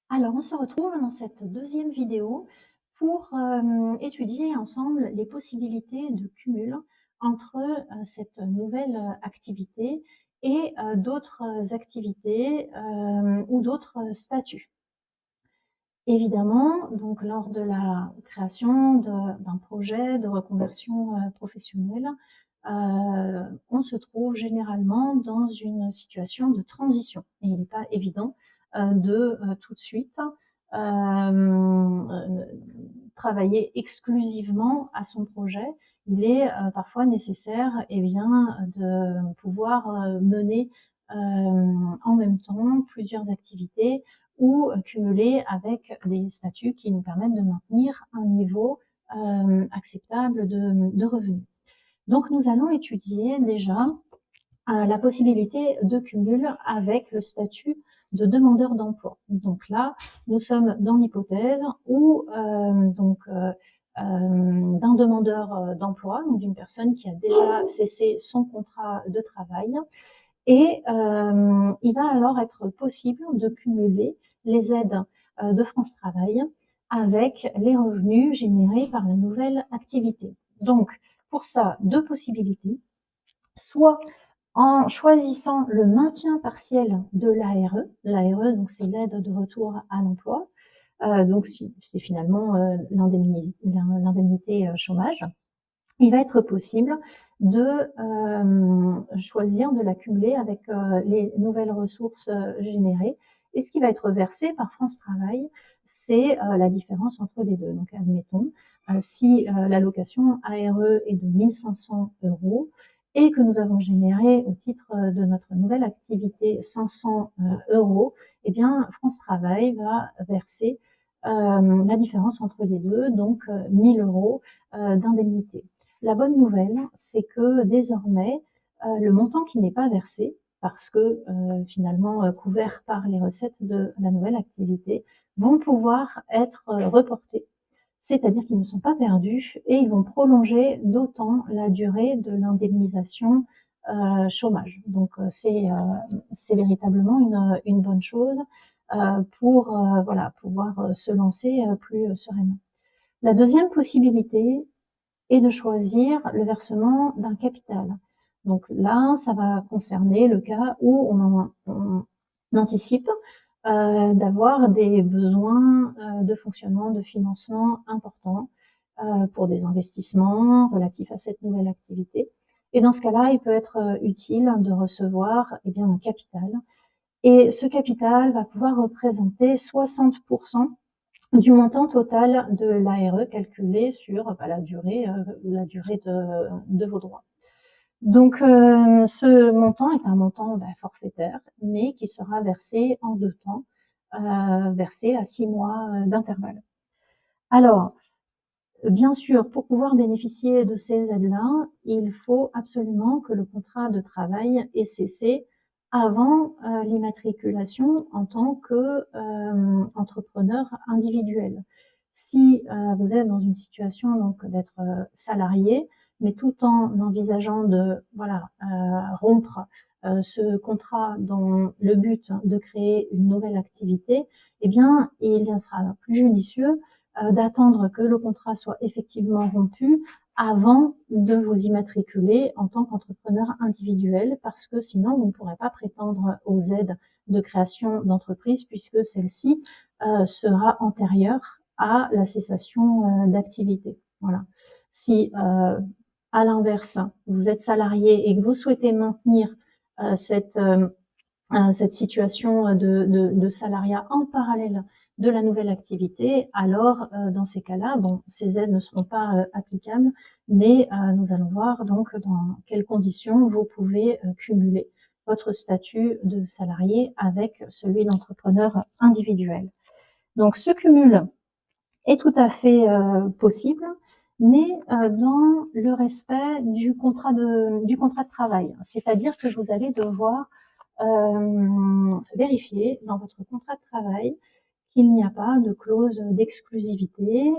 Alors, on se retrouve dans cette deuxième vidéo pour étudier ensemble les possibilités de cumul entre cette nouvelle activité et d'autres activités ou d'autres statuts. Évidemment, donc lors de la création d'un projet de reconversion professionnelle, on se trouve généralement dans une situation de transition et il n'est pas évident de tout de suite travailler exclusivement à son projet. Il est parfois nécessaire bien, de pouvoir mener en même temps plusieurs activités ou cumuler avec des statuts qui nous permettent de maintenir un niveau acceptable de revenus. Donc nous allons étudier déjà la possibilité de cumul avec le statut de demandeur d'emploi. Donc là, nous sommes dans l'hypothèse où d'un demandeur d'emploi, donc d'une personne qui a déjà cessé son contrat de travail, et il va alors être possible de cumuler les aides de France Travail avec les revenus générés par la nouvelle activité. Donc, pour ça, deux possibilités. Soit en choisissant le maintien partiel de l'ARE. L'ARE, donc c'est l'aide de retour à l'emploi. Donc c'est finalement l'indemnité chômage. Il va être possible de choisir de l'accumuler avec les nouvelles ressources générées. Et ce qui va être versé par France Travail, c'est la différence entre les deux. Donc admettons, si l'allocation ARE est de 1 500 € et que nous avons généré au titre de notre nouvelle activité 500 €, eh bien France Travail va verser la différence entre les deux, donc 1 000 € d'indemnité. La bonne nouvelle, c'est que désormais, le montant qui n'est pas versé, parce que finalement couvert par les recettes de la nouvelle activité, vont pouvoir être reportés. C'est-à-dire qu'ils ne sont pas perdus et ils vont prolonger d'autant la durée de l'indemnisation chômage. Donc c'est véritablement une bonne chose pour voilà, pouvoir se lancer plus sereinement. La deuxième possibilité est de choisir le versement d'un capital. Donc là, ça va concerner le cas où on anticipe d'avoir des besoins de fonctionnement, de financement importants pour des investissements relatifs à cette nouvelle activité. Et dans ce cas-là, il peut être utile de recevoir eh bien, un capital. Et ce capital va pouvoir représenter 60% du montant total de l'ARE calculé sur la durée de vos droits. Donc ce montant est un montant forfaitaire, mais qui sera versé en 2 temps, versé à 6 mois d'intervalle. Alors, bien sûr, pour pouvoir bénéficier de ces aides-là, il faut absolument que le contrat de travail ait cessé avant l'immatriculation en tant qu'entrepreneur individuel. Si vous êtes dans une situation donc d'être salarié, mais tout en envisageant de rompre ce contrat dans le but de créer une nouvelle activité, eh bien, il sera plus judicieux d'attendre que le contrat soit effectivement rompu avant de vous immatriculer en tant qu'entrepreneur individuel, parce que sinon vous ne pourrez pas prétendre aux aides de création d'entreprise puisque celle-ci sera antérieure à la cessation d'activité. Voilà. Si à l'inverse vous êtes salarié et que vous souhaitez maintenir cette situation de salariat en parallèle de la nouvelle activité, alors dans ces cas-là, bon, ces aides ne seront pas applicables, mais nous allons voir donc dans quelles conditions vous pouvez cumuler votre statut de salarié avec celui d'entrepreneur individuel. Donc ce cumul est tout à fait possible, mais dans le respect du contrat de travail. C'est-à-dire que vous allez devoir vérifier dans votre contrat de travail qu'il n'y a pas de clause d'exclusivité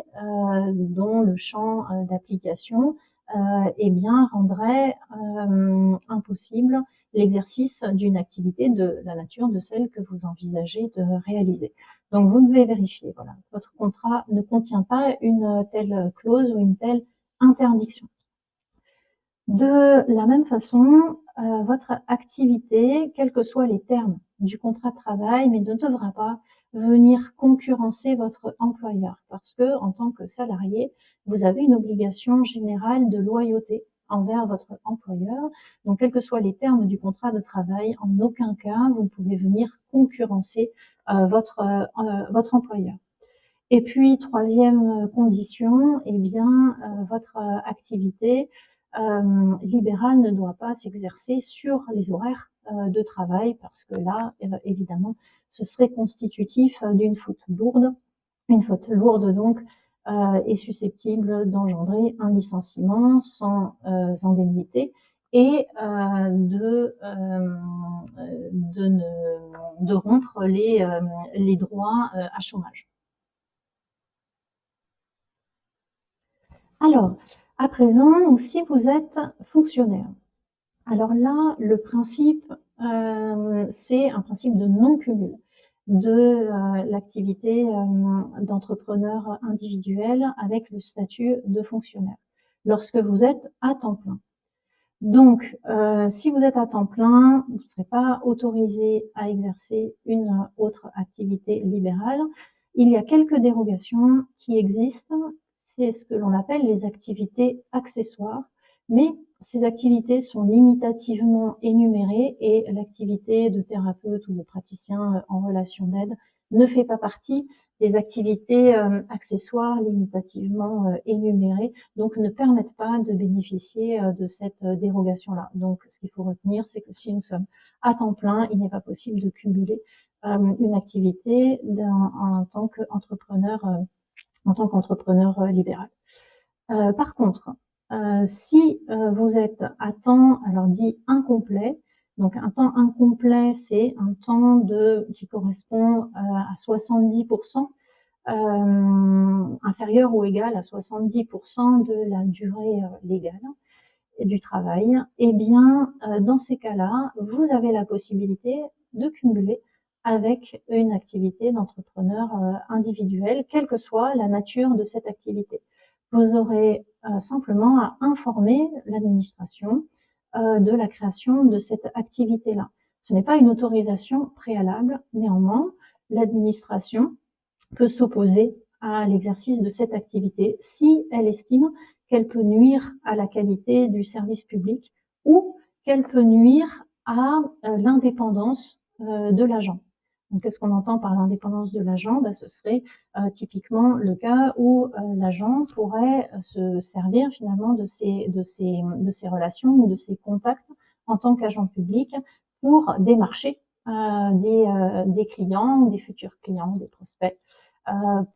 dont le champ d'application eh bien rendrait impossible l'exercice d'une activité de la nature de celle que vous envisagez de réaliser. Donc vous devez vérifier, voilà, votre contrat ne contient pas une telle clause ou une telle interdiction. De la même façon, votre activité, quels que soient les termes du contrat de travail, mais ne devra pas venir concurrencer votre employeur parce que, en tant que salarié, vous avez une obligation générale de loyauté envers votre employeur. Donc, quels que soient les termes du contrat de travail, en aucun cas vous ne pouvez venir concurrencer votre employeur. Et puis, troisième condition, eh bien, votre activité libérale ne doit pas s'exercer sur les horaires de travail parce que là, évidemment, ce serait constitutif d'une faute lourde. Une faute lourde, donc, est susceptible d'engendrer un licenciement sans indemnité et de rompre les droits à chômage. Alors, à présent, si vous êtes fonctionnaire, alors là, le principe, c'est un principe de non-cumul de l'activité d'entrepreneur individuel avec le statut de fonctionnaire, lorsque vous êtes à temps plein. Donc, si vous êtes à temps plein, vous ne serez pas autorisé à exercer une autre activité libérale. Il y a quelques dérogations qui existent. C'est ce que l'on appelle les activités accessoires, mais ces activités sont limitativement énumérées et l'activité de thérapeute ou de praticien en relation d'aide ne fait pas partie des activités accessoires limitativement énumérées, donc ne permettent pas de bénéficier de cette dérogation-là. Donc, ce qu'il faut retenir, c'est que si nous sommes à temps plein, il n'est pas possible de cumuler une activité en tant qu'entrepreneur libéral. Par contre, si vous êtes à temps, alors dit incomplet, donc un temps incomplet, c'est un temps qui correspond à 70%, inférieur ou égal à 70% de la durée légale du travail. Eh bien, dans ces cas-là, vous avez la possibilité de cumuler avec une activité d'entrepreneur individuel, quelle que soit la nature de cette activité. Vous aurez simplement à informer l'administration de la création de cette activité-là. Ce n'est pas une autorisation préalable, néanmoins, l'administration peut s'opposer à l'exercice de cette activité si elle estime qu'elle peut nuire à la qualité du service public ou qu'elle peut nuire à l'indépendance de l'agent. Donc, qu'est-ce qu'on entend par l'indépendance de l'agent? Ce serait typiquement le cas où l'agent pourrait se servir finalement de ses relations ou de ses contacts en tant qu'agent public pour démarcher des clients, des futurs clients, des prospects,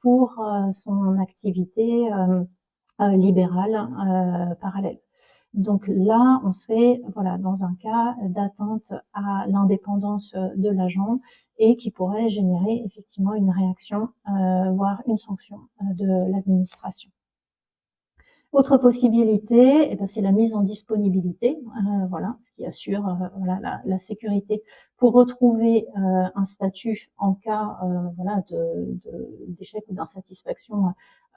pour son activité libérale parallèle. Donc là, on serait voilà dans un cas d'atteinte à l'indépendance de l'agent et qui pourrait générer effectivement une réaction, voire une sanction de l'administration. Autre possibilité, c'est la mise en disponibilité, voilà, ce qui assure voilà, la sécurité pour retrouver un statut en cas voilà, d'échec ou d'insatisfaction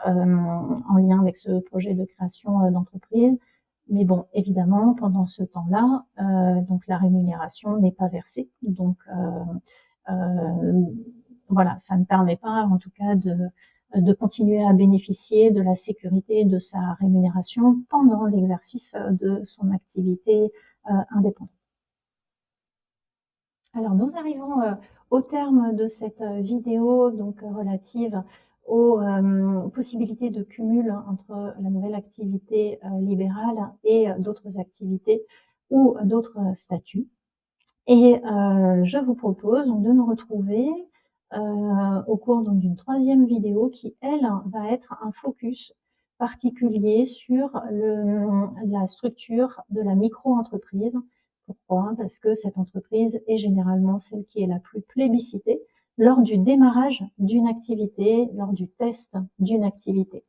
en lien avec ce projet de création d'entreprise. Mais bon, évidemment, pendant ce temps-là, donc la rémunération n'est pas versée. Donc voilà, ça ne permet pas, en tout cas, de continuer à bénéficier de la sécurité de sa rémunération pendant l'exercice de son activité indépendante. Alors, nous arrivons au terme de cette vidéo donc relative aux possibilités de cumul entre la nouvelle activité libérale et d'autres activités ou d'autres statuts. Et je vous propose de nous retrouver au cours d'une troisième vidéo qui, elle, va être un focus particulier sur la structure de la micro-entreprise. Pourquoi? Parce que cette entreprise est généralement celle qui est la plus plébiscitée lors du démarrage d'une activité, lors du test d'une activité.